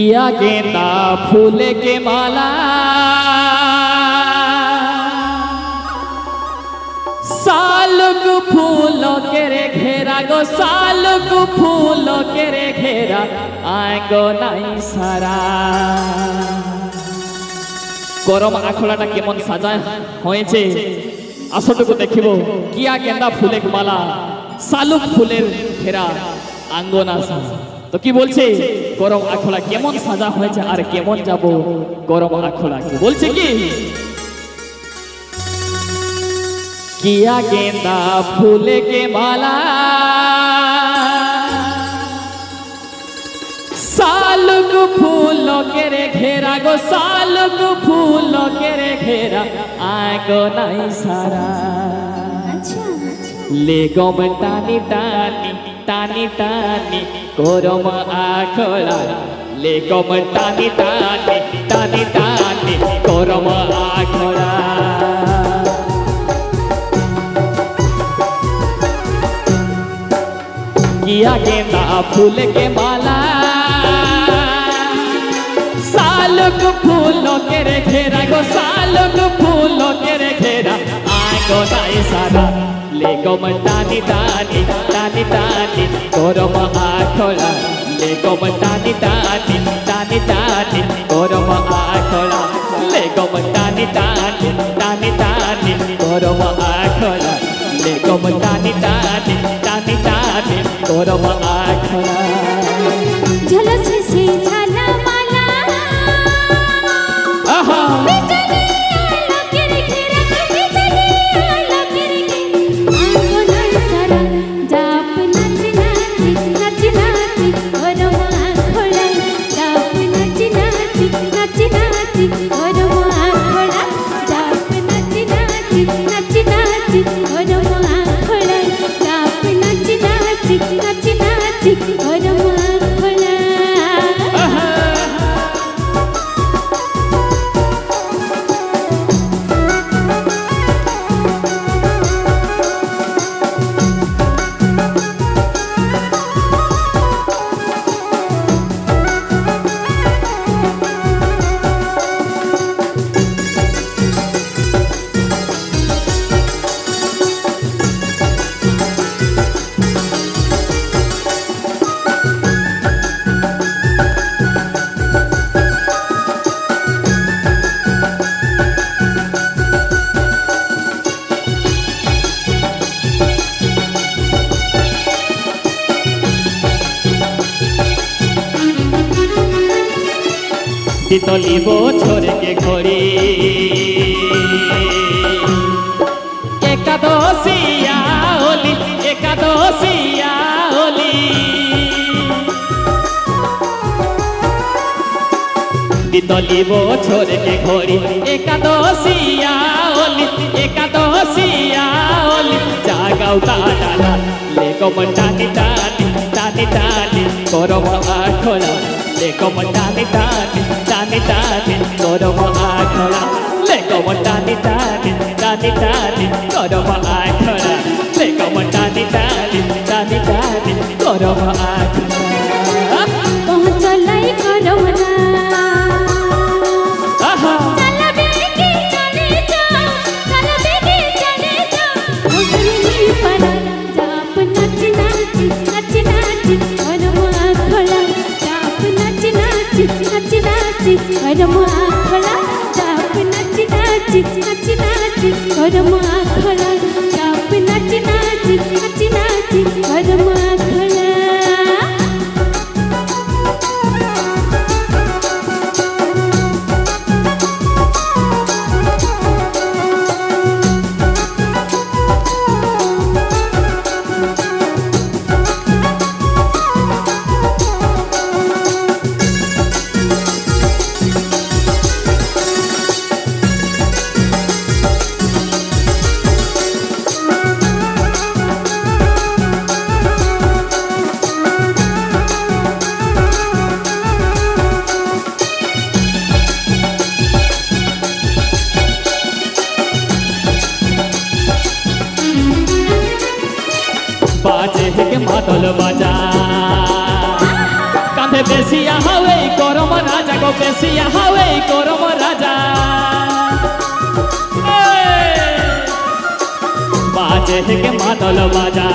किया गेंदा फूल के माला सालुक फूल के रे घेरा गो सालुक फूल के रे घेरा आगो नाई सारा गरम आखड़ाटा केमन साजा হয়েছে আসলটুকু দেখিব কিয়া গেন্দা ফুলের মালা শালুক ফুলের ঘেরা আঙ্গনা সাজা তো কি বলছে গরম আখড়া কেমন সাজা হয়েছে আর কেমন যাব গরম আখড়া কি বলছে কি किया गेंदा फूल के माला सालुक फूल के रे घेरा गो सालुक फूल के रे घेरा आगो नाई सारा ले गम टानी टानी टानी टानी गरम आखड़ा ले गम टानी टानी टानी टानी गरम आखड़ा किया गेंदा फूल के माला सालुक फूल के रे घेरा गो सालुक फूल के रे घेरा आगो नाई सारा ले गम टानी टानी टानी टानी गरम आखड़ा ले गम टानी टानी टानी टानी गरम आखड़ा ले गम टानी टानी टानी टानी गरम आखड़ा ले गम टानी टानी टानी टानी गरम आखड़ा झलस से झाला माला आहा तितली बछर के घड़ी एकादशिया होली एकादशिया होली तितली बछर के घड़ी एकादशिया होली एकादशिया होली जागाओ दादा ले गम टानी टानी टानी टानी गरम आखड़ा ले गम टानी टानी टानी टानी गरम आखड़ा ले गम टानी टानी टानी टानी गरम आखड़ा ले गम टानी टानी टानी टानी गरम आखड़ा पहुंचलाई गरम ना आहा चला बेटी चले जाओ चला बेटी चले जाओ उगली परा जाप नाच नाच नाच नाच गरम आखड़ा जाप नाच नाच नाच नाच गरम आखड़ा जाप नाच नाच नाच नाच गरम आखड़ा जाप नाच नाच नाच नाच गरम आखड़ा बाजे के मादल बाजा कांधे बेसिया हवे गरम রাজা গো বেশিয়া হাওয়ে গরম রাজা বাজে থেকে মাদল বাজা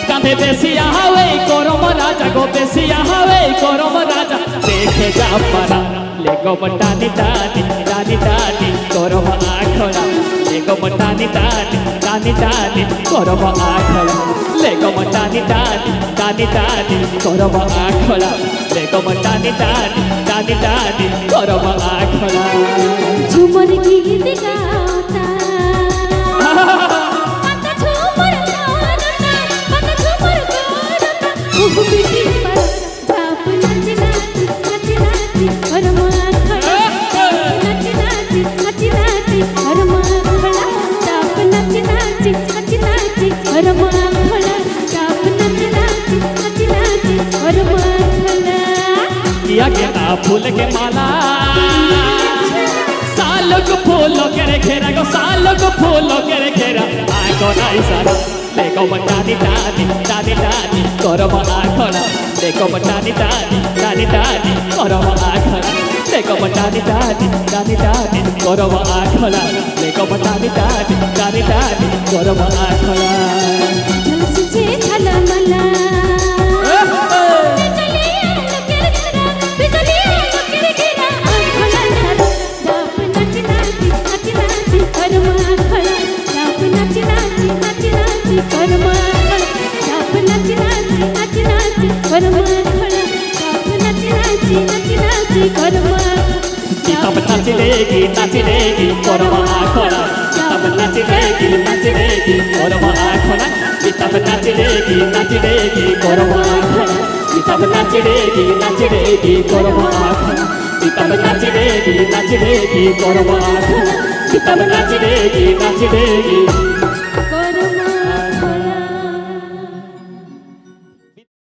কাঁধে বেশিয়া হাওয়ে গরম রাজা গো বেশিয়া হাওয়ে গরম রাজা দেখে যা পারা লেগো টানি টানি টানি টানি গরম আখড়া লেগো টানি টানি টানি টানি গরম আখড়া লেগো টানি টানি টানি টানি গরম আখড়া লেগো টানি টানি টানি টানি গরম আখড়া झूमर गीत गाता पता झूमर गाता पता झूमर गाता ओह बेटी पर जाप नाच नाच नाच नाच और मां खड़ा नाच नाच नाच नाच और मां खड़ा जाप नाच नाच नाच नाच और मां खड़ा जाप नाच नाच नाच नाच और मां खड़ा किया गेंदा फूल के माला सालों फूलों के घेरा गो सालों फूलों के घेरा आगो नाई सारा लेको टानी टानी टानी टानी गरम आखड़ा लेको टानी टानी टानी टानी गरम आखड़ा लेको टानी टानी टानी टानी गरम आखड़ा लेको टानी टानी टानी टानी गरम आखड़ा झलसे झलमला तब नाचलेगी नाचलेगी गरमा आखड़ा तब नाचलेगी नाचलेगी गरमा आखड़ा तब नाचलेगी नाचलेगी गरमा आखड़ा तब नाचलेगी नाचलेगी गरमा आखड़ा तब नाचलेगी नाचलेगी गरमा आखड़ा तब नाचलेगी नाचलेगी